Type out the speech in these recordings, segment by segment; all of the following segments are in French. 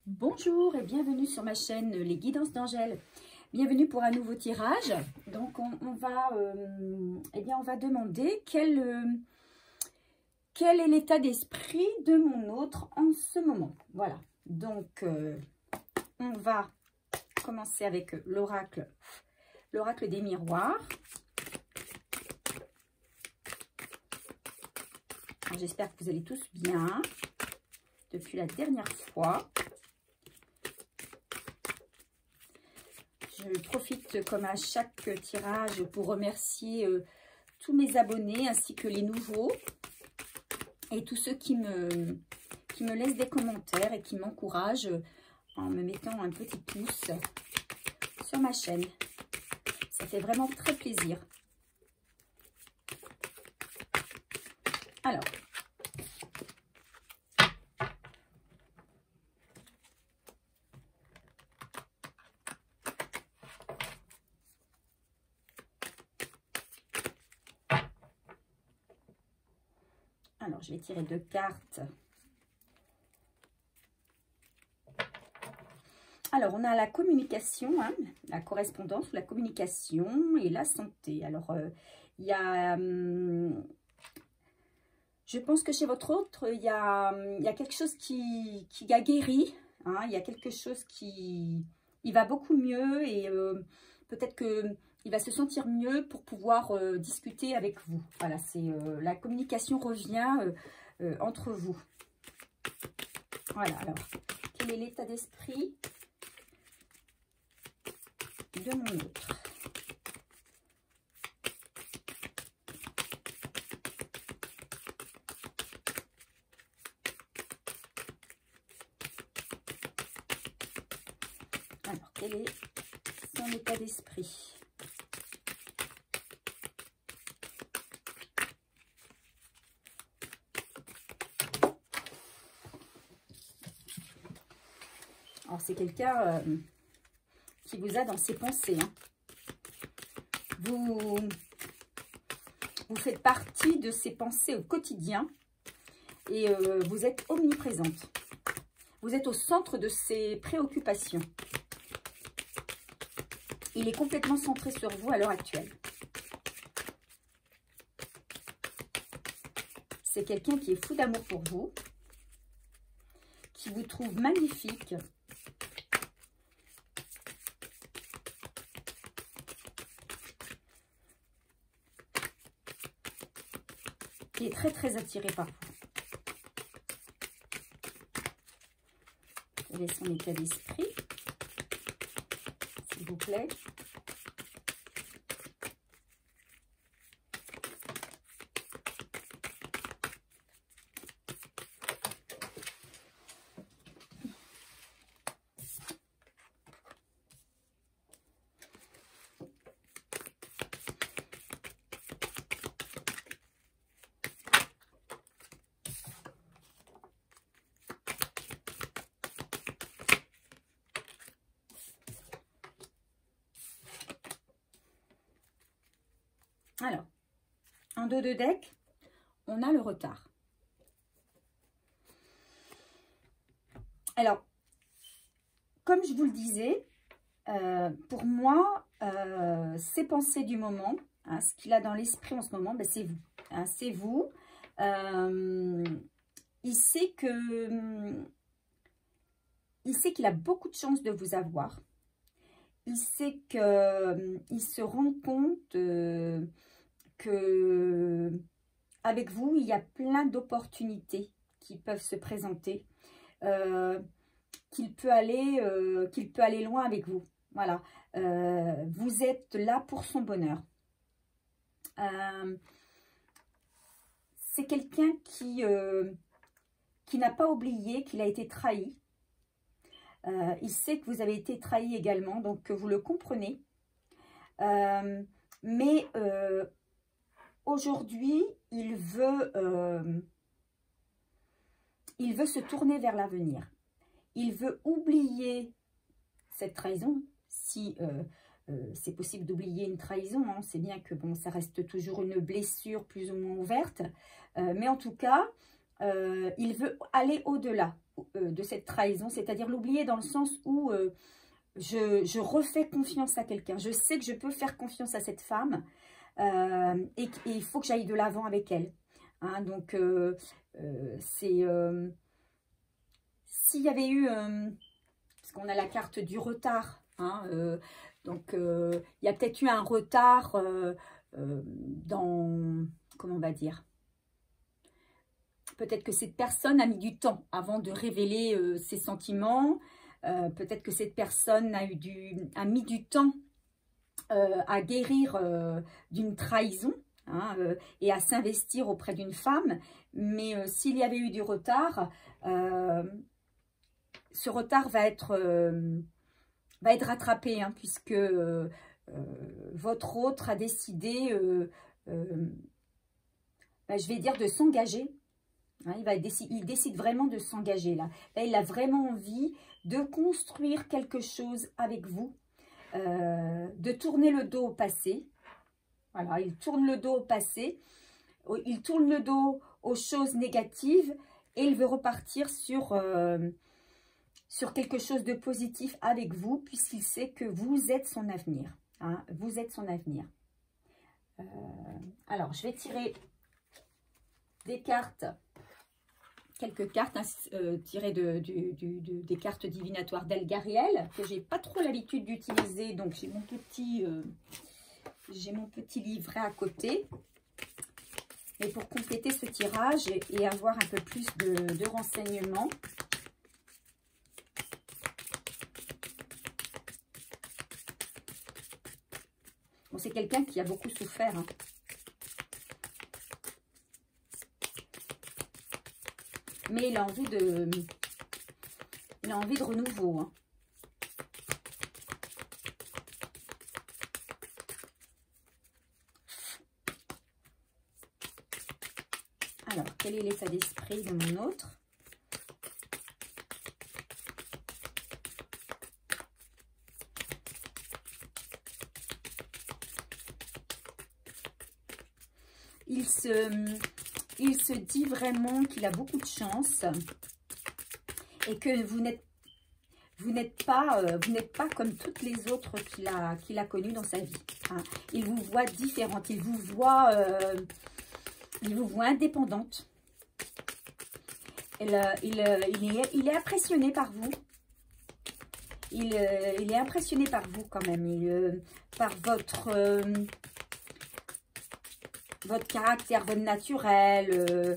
Bonjour et bienvenue sur ma chaîne Les Guidances d'Angèle. Bienvenue pour un nouveau tirage. Donc on va demander quel est l'état d'esprit de mon autre en ce moment. Voilà. Donc on va commencer avec l'oracle des miroirs. J'espère que vous allez tous bien depuis la dernière fois. Je profite comme à chaque tirage pour remercier tous mes abonnés ainsi que les nouveaux et tous ceux qui me laissent des commentaires et qui m'encouragent en me mettant un petit pouce sur ma chaîne. Ça fait vraiment très plaisir. Alors, je vais tirer 2 cartes. Alors, on a la communication, hein, la correspondance, la communication et la santé. Alors, il y a... je pense que chez votre autre, il y a quelque chose qui a guéri. Hein, il y a quelque chose qui... Il va beaucoup mieux et peut-être que... il va se sentir mieux pour pouvoir discuter avec vous. Voilà, c'est la communication revient entre vous. Voilà, alors, quel est l'état d'esprit de mon autre? Alors, quel est son état d'esprit? Alors, c'est quelqu'un qui vous a dans ses pensées. Hein. Vous faites partie de ses pensées au quotidien et vous êtes omniprésente. Vous êtes au centre de ses préoccupations. Il est complètement centré sur vous à l'heure actuelle. C'est quelqu'un qui est fou d'amour pour vous, qui vous trouve magnifique. Qui est très très attiré par vous. Quel est son état d'esprit, s'il vous plaît? Alors, en dos de deck, on a le retard. Alors, comme je vous le disais, pour moi, ces pensées du moment, hein, ce qu'il a dans l'esprit en ce moment, ben, c'est vous. Hein, c'est vous. Il sait qu'il a beaucoup de chance de vous avoir. Il sait qu'il se rend compte que avec vous, il y a plein d'opportunités qui peuvent se présenter, qu'il peut aller loin avec vous. Voilà, vous êtes là pour son bonheur. C'est quelqu'un qui n'a pas oublié qu'il a été trahi. Il sait que vous avez été trahi également, donc que vous le comprenez. Mais aujourd'hui, il veut se tourner vers l'avenir. Il veut oublier cette trahison, si c'est possible d'oublier une trahison. Hein. C'est bien que bon, ça reste toujours une blessure plus ou moins ouverte. Mais en tout cas, il veut aller au-delà de cette trahison, c'est-à-dire l'oublier dans le sens où je refais confiance à quelqu'un. Je sais que je peux faire confiance à cette femme et il faut que j'aille de l'avant avec elle. Hein, donc, c'est... s'il y avait eu... parce qu'on a la carte du retard. Hein, donc, il y a peut-être eu un retard dans... Comment on va dire? Peut-être que cette personne a mis du temps avant de révéler ses sentiments. Peut-être que cette personne a mis du temps à guérir d'une trahison, hein, et à s'investir auprès d'une femme. Mais s'il y avait eu du retard, ce retard va être rattrapé, hein, puisque votre autre a décidé, je vais dire, de s'engager. Hein, il décide vraiment de s'engager là. Là, il a vraiment envie de construire quelque chose avec vous, de tourner le dos au passé. Voilà, il tourne le dos au passé, il tourne le dos aux choses négatives et il veut repartir sur quelque chose de positif avec vous, puisqu'il sait que vous êtes son avenir. Hein, vous êtes son avenir. Alors, je vais tirer des cartes. Quelques cartes tirées des cartes divinatoires d'Elgariel, que j'ai pas trop l'habitude d'utiliser, donc j'ai mon petit livret à côté. Et pour compléter ce tirage et avoir un peu plus de renseignements, bon, c'est quelqu'un qui a beaucoup souffert, hein. Mais il a envie de renouveau. Hein. Alors, quel est l'état d'esprit de mon autre? Il se dit vraiment qu'il a beaucoup de chance et que vous n'êtes pas comme toutes les autres qu'il a connues dans sa vie. Hein. Il vous voit différente, il vous voit indépendante. Il est impressionné par vous. Il est impressionné par vous quand même, par votre caractère, votre naturel.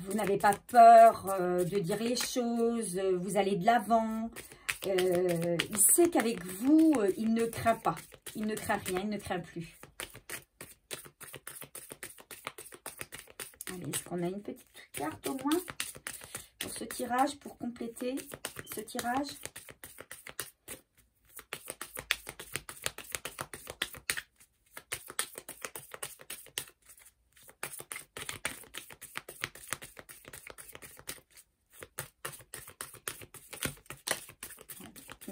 Vous n'avez pas peur de dire les choses, vous allez de l'avant. Il sait qu'avec vous, il ne craint pas. Il ne craint rien, il ne craint plus. Allez, est-ce qu'on a une petite carte au moins pour ce tirage, pour compléter ce tirage?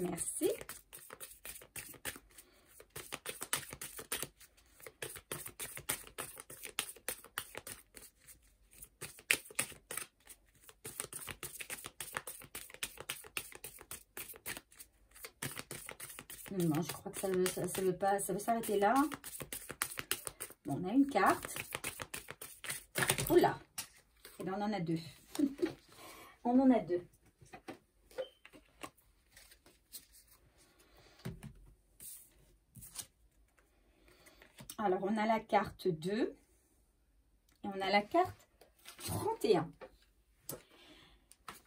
Merci. Non, je crois que ça veut s'arrêter là. Bon, on a une carte. Oula. Et là, on en a deux. On en a deux. Alors, on a la carte 2 et on a la carte 31.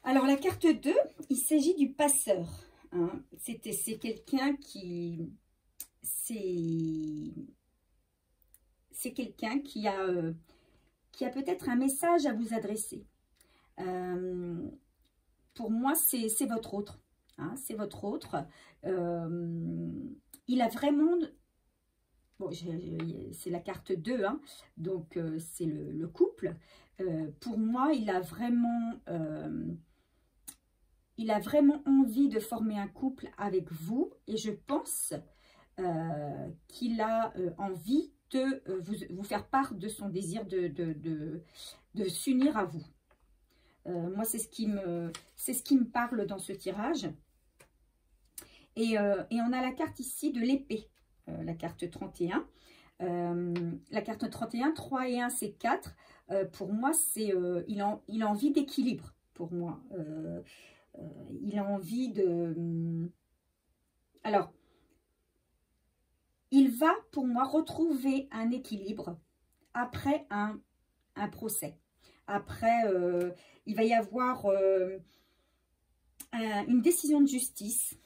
Alors, la carte 2, il s'agit du passeur. Hein. C'est quelqu'un qui... C'est quelqu'un qui a peut-être un message à vous adresser. Pour moi, c'est votre autre. Hein, c'est votre autre. Il a vraiment... Bon, c'est la carte 2, hein, donc c'est le couple. Pour moi, il a vraiment envie de former un couple avec vous. Et je pense qu'il a envie de vous faire part de son désir de s'unir à vous. Moi, c'est ce qui me parle dans ce tirage. Et on a la carte ici de l'épée, la carte 31. La carte 31, 3 et 1, c'est 4. Pour moi, c'est il a envie d'équilibre, pour moi. Il a envie de... Alors, il va, pour moi, retrouver un équilibre après un procès. Après, il va y avoir une décision de justice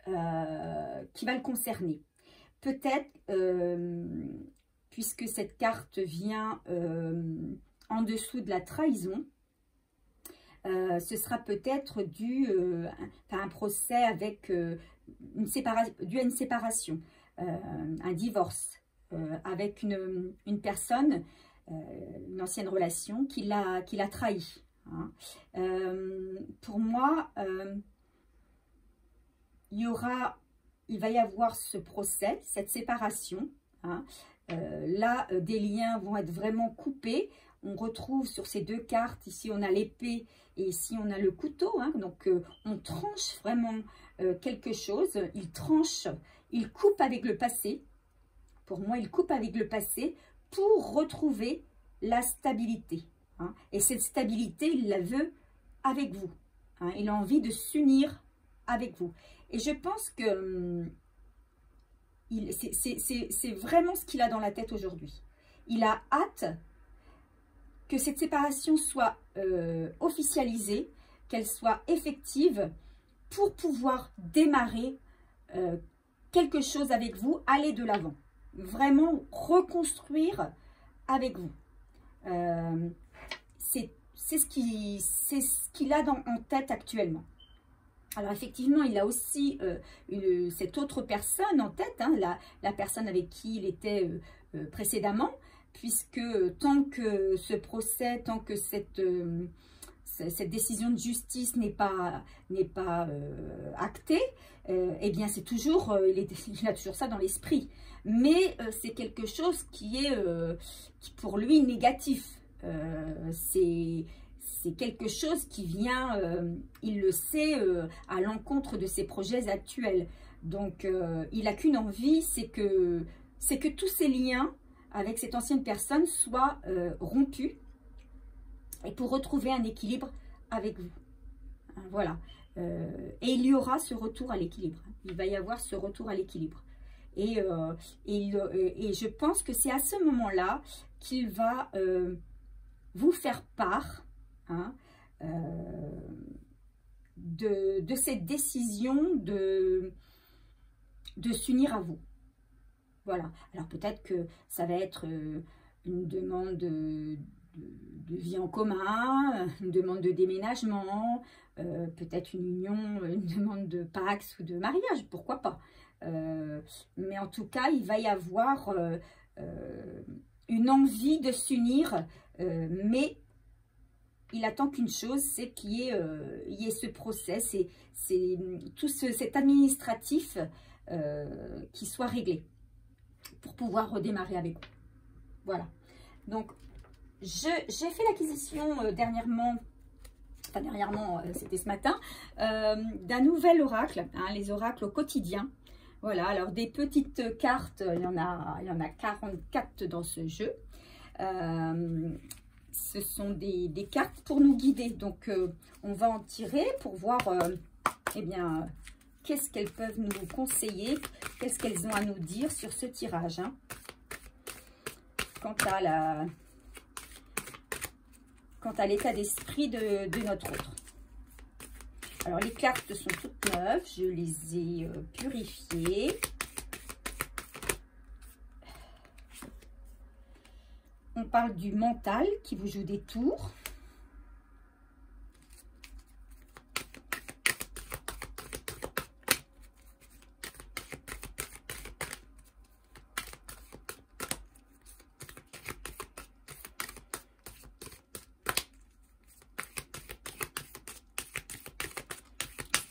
qui va le concerner. Peut-être, puisque cette carte vient en dessous de la trahison, ce sera peut-être dû à un procès avec dû à une séparation, un divorce, avec une personne, une ancienne relation qui l'a trahi. Hein. Pour moi, il va y avoir ce procès, cette séparation. Hein. Là, des liens vont être vraiment coupés. On retrouve sur ces deux cartes, ici on a l'épée et ici on a le couteau. Hein. Donc on tranche vraiment quelque chose. Il tranche, il coupe avec le passé. Pour moi, il coupe avec le passé pour retrouver la stabilité. Hein. Et cette stabilité, il la veut avec vous. Hein. Il a envie de s'unir avec vous. Et je pense que c'est vraiment ce qu'il a dans la tête aujourd'hui. Il a hâte que cette séparation soit officialisée, qu'elle soit effective pour pouvoir démarrer quelque chose avec vous, aller de l'avant. Vraiment reconstruire avec vous. C'est ce qu'il a en tête actuellement. Alors effectivement, il a aussi cette autre personne en tête, hein, la personne avec qui il était précédemment, puisque tant que ce procès, tant que cette décision de justice n'est pas actée, eh bien c'est toujours, il a toujours ça dans l'esprit. Mais c'est quelque chose qui est pour lui négatif. C'est quelque chose qui vient, il le sait, à l'encontre de ses projets actuels. Donc, il n'a qu'une envie, c'est que tous ces liens avec cette ancienne personne soient rompus et pour retrouver un équilibre avec vous. Voilà. Et il y aura ce retour à l'équilibre. Il va y avoir ce retour à l'équilibre. Et je pense que c'est à ce moment-là qu'il va vous faire part, hein, de cette décision de s'unir à vous. Voilà. Alors peut-être que ça va être une demande de vie en commun, une demande de déménagement, peut-être une union, une demande de Pax ou de mariage, pourquoi pas. Mais en tout cas, il va y avoir une envie de s'unir, mais il attend qu'une chose, c'est qu'il y ait ce procès, c'est tout cet administratif qui soit réglé pour pouvoir redémarrer avec vous. Voilà. Donc, j'ai fait l'acquisition dernièrement, enfin dernièrement, c'était ce matin, d'un nouvel oracle, hein, les oracles au quotidien. Voilà, alors des petites cartes, il y en a 44 dans ce jeu. Ce sont des cartes pour nous guider. Donc, on va en tirer pour voir, eh bien, qu'est-ce qu'elles peuvent nous conseiller, qu'est-ce qu'elles ont à nous dire sur ce tirage. Hein. Quant à l'état d'esprit de notre autre. Alors, les cartes sont toutes neuves. Je les ai purifiées. On parle du mental qui vous joue des tours.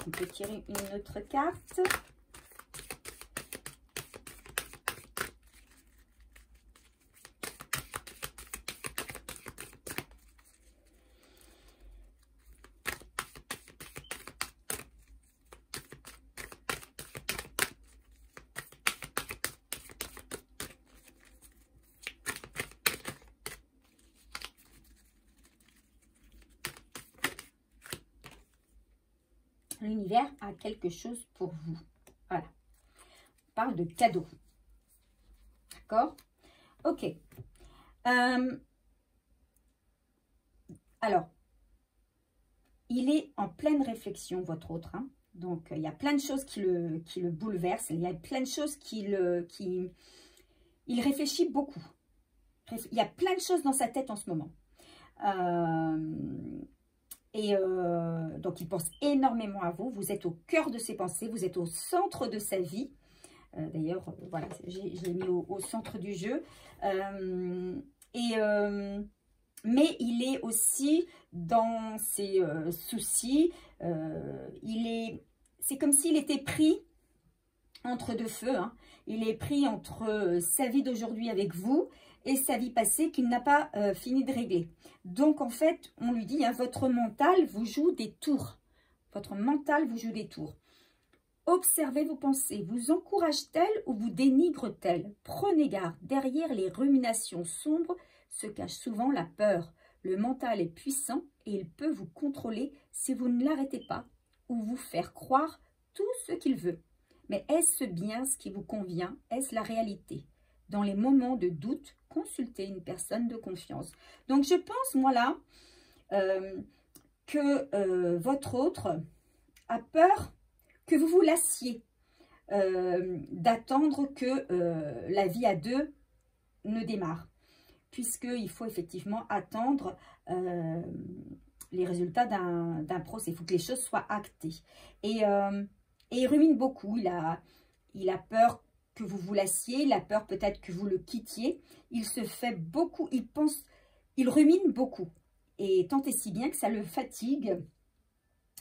On peut tirer une autre carte. L'univers a quelque chose pour vous. Voilà. On parle de cadeau. D'accord? Ok. Alors, il est en pleine réflexion, votre autre. Hein. Donc, il y a plein de choses qui le bouleversent. Il y a plein de choses il réfléchit beaucoup. Il y a plein de choses dans sa tête en ce moment. Donc, il pense énormément à vous. Vous êtes au cœur de ses pensées. Vous êtes au centre de sa vie. D'ailleurs, voilà, je l'ai mis au centre du jeu. Mais il est aussi dans ses soucis. C'est comme s'il était pris entre deux feux. Hein. Il est pris entre sa vie d'aujourd'hui avec vous et sa vie passée qu'il n'a pas fini de régler. Donc, en fait, on lui dit, hein, votre mental vous joue des tours. Votre mental vous joue des tours. Observez vos pensées. Vous encourage-t-elle ou vous dénigre-t-elle? Prenez garde. Derrière les ruminations sombres se cache souvent la peur. Le mental est puissant et il peut vous contrôler si vous ne l'arrêtez pas ou vous faire croire tout ce qu'il veut. Mais est-ce bien ce qui vous convient? Est-ce la réalité? Dans les moments de doute, consultez une personne de confiance. Donc, je pense, moi là, que votre autre a peur que vous vous lassiez, d'attendre que la vie à deux ne démarre. Puisqu'il faut effectivement attendre les résultats d'un procès. Il faut que les choses soient actées. Et il rumine beaucoup. Il a peur que vous vous lassiez. Il a peur peut-être que vous le quittiez. Il se fait beaucoup, il rumine beaucoup. Et tant et si bien que ça le fatigue.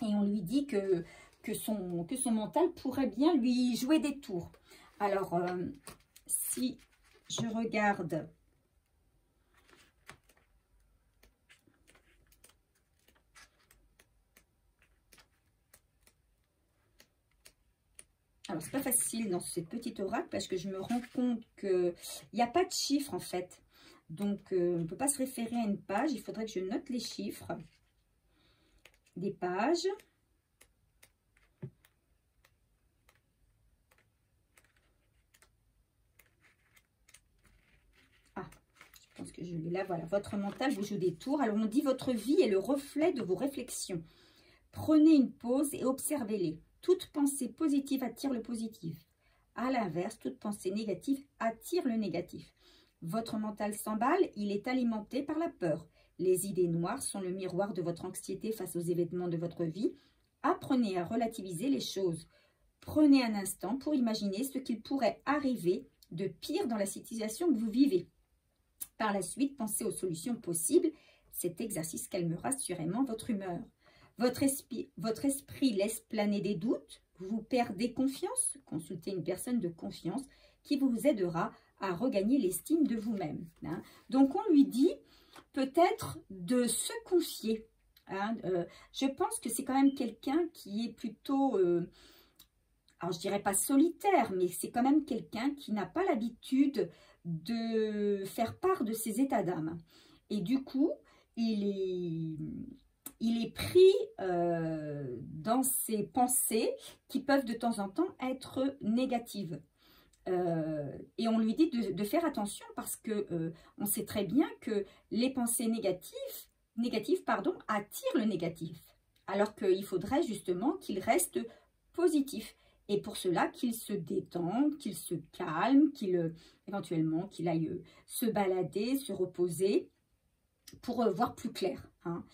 Et on lui dit que son mental pourrait bien lui jouer des tours. Alors, si je regarde... Alors, c'est pas facile dans ce petit oracle parce que je me rends compte qu'il n'y a pas de chiffres en fait. Donc, on ne peut pas se référer à une page. Il faudrait que je note les chiffres des pages. Ah, je pense que je l'ai là. Voilà, votre mental vous joue des tours. Alors, on dit votre vie est le reflet de vos réflexions. Prenez une pause et observez-les. Toute pensée positive attire le positif. À l'inverse, toute pensée négative attire le négatif. Votre mental s'emballe, il est alimenté par la peur. Les idées noires sont le miroir de votre anxiété face aux événements de votre vie. Apprenez à relativiser les choses. Prenez un instant pour imaginer ce qu'il pourrait arriver de pire dans la situation que vous vivez. Par la suite, pensez aux solutions possibles. Cet exercice calmera assurément votre humeur. Votre esprit laisse planer des doutes, vous perdez confiance. Consultez une personne de confiance qui vous aidera à regagner l'estime de vous-même. Hein. Donc, on lui dit peut-être de se confier. Hein. Je pense que c'est quand même quelqu'un qui est plutôt, alors je dirais pas solitaire, mais c'est quand même quelqu'un qui n'a pas l'habitude de faire part de ses états d'âme. Et du coup, il est pris dans ses pensées qui peuvent de temps en temps être négatives. Et on lui dit de faire attention parce que on sait très bien que les pensées négatives attirent le négatif. Alors qu'il faudrait justement qu'il reste positif. Et pour cela, qu'il se détende, qu'il se calme, éventuellement qu'il aille se balader, se reposer pour voir plus clair. Hein.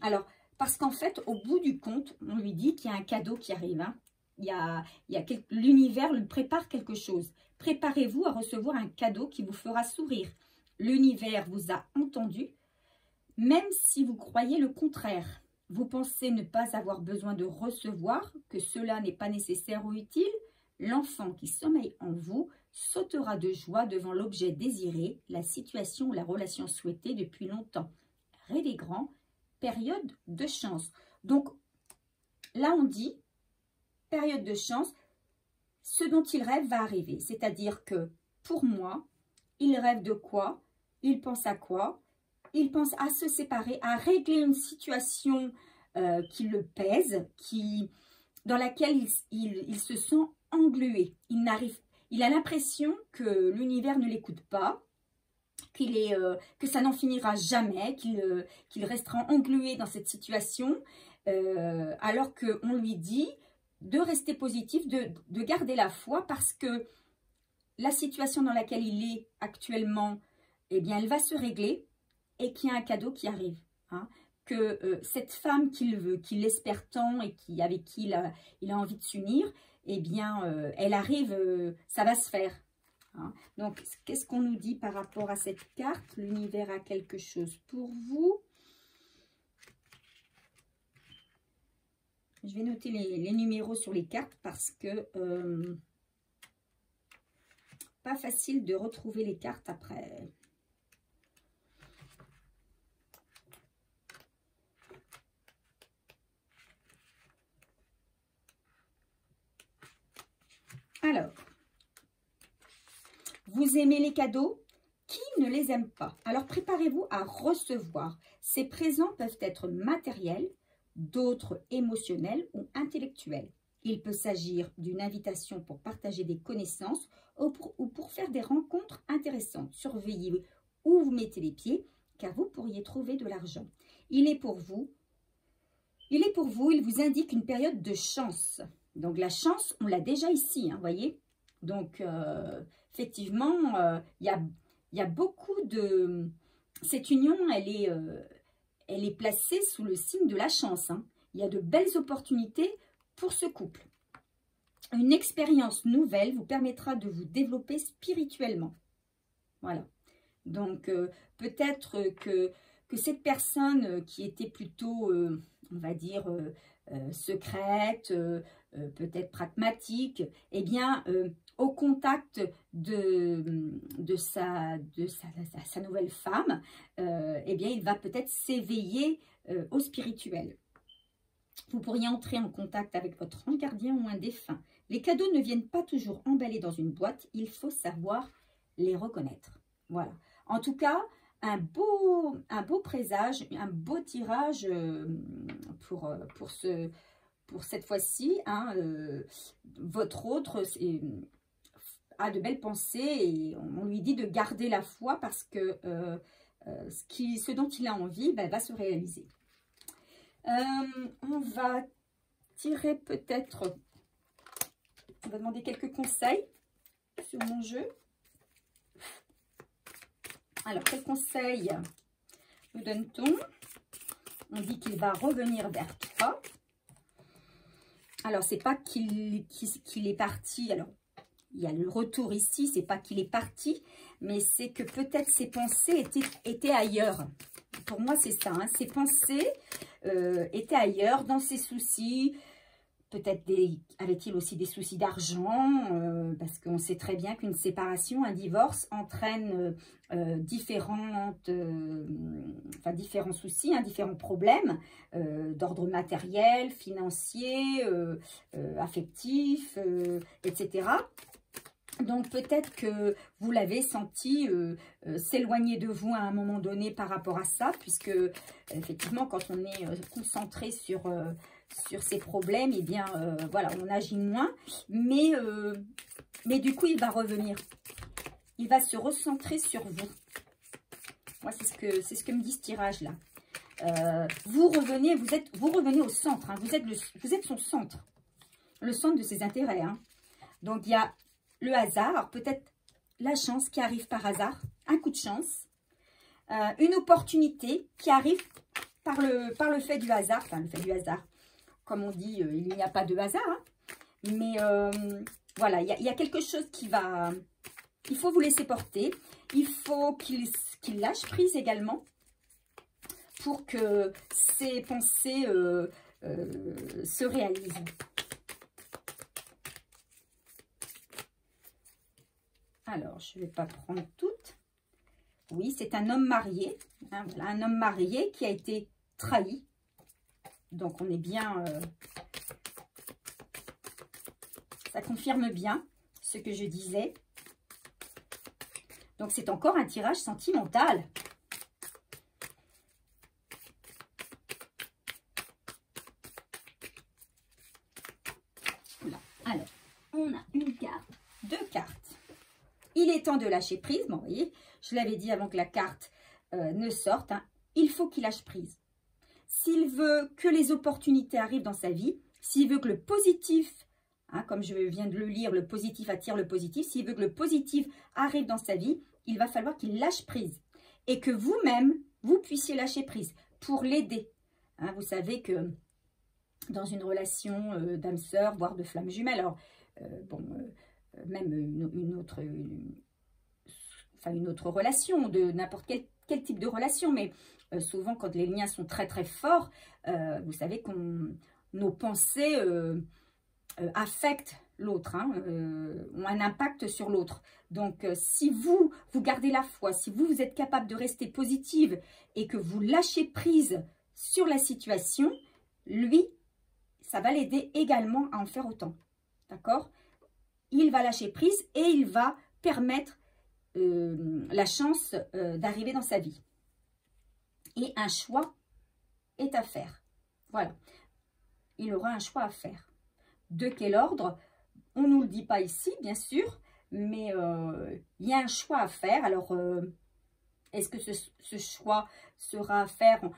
Alors, parce qu'en fait, au bout du compte, on lui dit qu'il y a un cadeau qui arrive. Hein. L'univers lui prépare quelque chose. Préparez-vous à recevoir un cadeau qui vous fera sourire. L'univers vous a entendu, même si vous croyez le contraire. Vous pensez ne pas avoir besoin de recevoir, que cela n'est pas nécessaire ou utile. L'enfant qui sommeille en vous sautera de joie devant l'objet désiré, la situation ou la relation souhaitée depuis longtemps. Rêvez grand. Période de chance. Donc, là, on dit, période de chance, ce dont il rêve va arriver. C'est-à-dire que, pour moi, il rêve de quoi? Il pense à quoi? Il pense à se séparer, à régler une situation qui le pèse, dans laquelle il se sent englué. Il a l'impression que l'univers ne l'écoute pas, que ça n'en finira jamais, qu'il restera englué dans cette situation, alors qu'on lui dit de rester positif, de garder la foi, parce que la situation dans laquelle il est actuellement, eh bien, elle va se régler et qu'il y a un cadeau qui arrive. Hein, que cette femme qu'il veut, qu'il espère tant et avec qui il a envie de s'unir, eh bien, elle arrive, ça va se faire. Hein. Donc, qu'est-ce qu'on nous dit par rapport à cette carte? L'univers a quelque chose pour vous. Je vais noter les numéros sur les cartes parce que pas facile de retrouver les cartes après. Alors, vous aimez les cadeaux? Qui ne les aime pas? Alors, préparez-vous à recevoir. Ces présents peuvent être matériels, d'autres émotionnels ou intellectuels. Il peut s'agir d'une invitation pour partager des connaissances ou pour faire des rencontres intéressantes. Surveillez où vous mettez les pieds, car vous pourriez trouver de l'argent. Il est pour vous, il vous indique une période de chance. Donc, la chance, on l'a déjà ici, hein, voyez. Donc, effectivement, il y a beaucoup de... Cette union, elle est placée sous le signe de la chance. Hein. Il y a de belles opportunités pour ce couple. Une expérience nouvelle vous permettra de vous développer spirituellement. Voilà. Donc, peut-être que cette personne qui était plutôt, on va dire, secrète, peut-être pragmatique, eh bien, au contact de sa nouvelle femme, eh bien, il va peut-être s'éveiller au spirituel. Vous pourriez entrer en contact avec votre ange gardien ou un défunt. Les cadeaux ne viennent pas toujours emballés dans une boîte, il faut savoir les reconnaître. Voilà. En tout cas, un beau présage, un beau tirage pour cette fois-ci. Hein, votre autre a de belles pensées et on lui dit de garder la foi parce que ce dont il a envie va se réaliser. On va tirer peut-être, on va demander quelques conseils sur mon jeu. Alors, quel conseil nous donne-t-on? On dit qu'il va revenir vers toi. Alors, c'est pas qu'il est parti. Alors, il y a le retour ici, c'est pas qu'il est parti, mais c'est que peut-être ses pensées étaient ailleurs. Pour moi, c'est ça. Hein, ses pensées étaient ailleurs, dans ses soucis. Peut-être avait-il aussi des soucis d'argent, parce qu'on sait très bien qu'une séparation, un divorce entraîne différents soucis, hein, différents problèmes d'ordre matériel, financier, affectif, etc. Donc, peut-être que vous l'avez senti s'éloigner de vous à un moment donné par rapport à ça, puisque, effectivement, quand on est concentré sur ces problèmes, eh bien, voilà, on agit moins. Mais du coup, il va revenir. Il va se recentrer sur vous. Moi, c'est ce que me dit ce tirage-là. Vous revenez au centre. Hein, vous êtes son centre. Le centre de ses intérêts. Hein. Donc, il y a le hasard, peut-être la chance qui arrive par hasard, un coup de chance, une opportunité qui arrive par le fait du hasard, enfin le fait du hasard, comme on dit, il n'y a pas de hasard, hein, mais voilà, il y a quelque chose qui va, il faut vous laisser porter, il faut qu'il lâche prise également pour que ses pensées se réalisent. Alors, je ne vais pas prendre toutes. Oui, c'est un homme marié. Hein, voilà, un homme marié qui a été trahi. Donc, on est bien... ça confirme bien ce que je disais. Donc, c'est encore un tirage sentimental. Alors, on a une carte, 2 cartes. Il est temps de lâcher prise. Bon, vous voyez, je l'avais dit avant que la carte ne sorte. Hein, il faut qu'il lâche prise. S'il veut que les opportunités arrivent dans sa vie, s'il veut que le positif, hein, comme je viens de le lire, le positif attire le positif, s'il veut que le positif arrive dans sa vie, il va falloir qu'il lâche prise. Et que vous-même, vous puissiez lâcher prise pour l'aider. Hein, vous savez que dans une relation d'âme-sœur, voire de flamme jumelle, alors, même une autre relation, de n'importe quel type de relation, mais souvent quand les liens sont très très forts, vous savez que nos pensées affectent l'autre, hein, ont un impact sur l'autre. Donc si vous gardez la foi, si vous êtes capable de rester positive et que vous lâchez prise sur la situation, lui, ça va l'aider également à en faire autant. D'accord? Il va lâcher prise et il va permettre la chance d'arriver dans sa vie. Et un choix est à faire. Voilà. Il aura un choix à faire. De quel ordre? On ne nous le dit pas ici, bien sûr, mais il y a un choix à faire. Alors, est-ce que ce choix sera à faire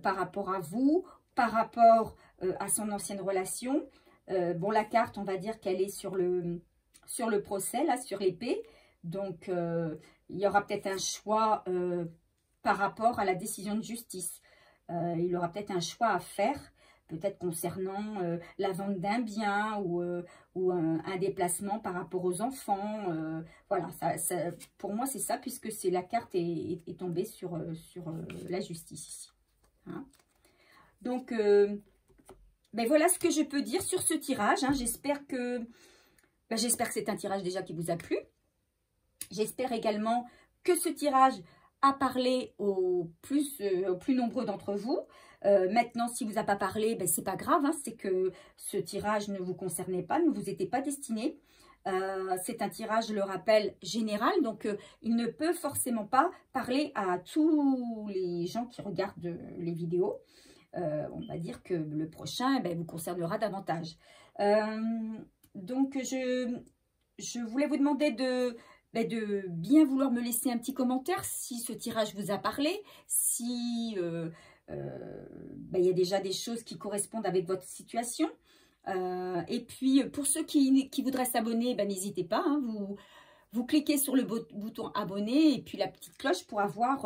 par rapport à vous, par rapport à son ancienne relation? Bon, la carte, on va dire qu'elle est sur le procès, là, sur l'épée. Donc, il y aura peut-être un choix par rapport à la décision de justice. Il aura peut-être un choix à faire, peut-être concernant la vente d'un bien ou un déplacement par rapport aux enfants. Voilà, pour moi, c'est ça, puisque la carte est tombée sur la justice ici. Hein. Donc, ben voilà ce que je peux dire sur ce tirage. Hein. J'espère que c'est un tirage déjà qui vous a plu. J'espère également que ce tirage a parlé au plus nombreux d'entre vous. Maintenant, si vous n'a pas parlé, ben, c'est pas grave. Hein, c'est que ce tirage ne vous concernait pas, ne vous était pas destiné. C'est un tirage, je le rappelle, général. Donc, il ne peut forcément pas parler à tous les gens qui regardent les vidéos. On va dire que le prochain ben, vous concernera davantage. Donc, je voulais vous demander de bien vouloir me laisser un petit commentaire si ce tirage vous a parlé, si il y a déjà des choses qui correspondent avec votre situation. Et puis, pour ceux qui voudraient s'abonner, ben, n'hésitez pas, hein, vous cliquez sur le bouton abonner et puis la petite cloche pour avoir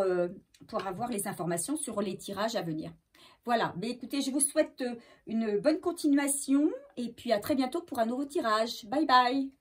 les informations sur les tirages à venir. Voilà, mais écoutez, je vous souhaite une bonne continuation et puis à très bientôt pour un nouveau tirage. Bye bye!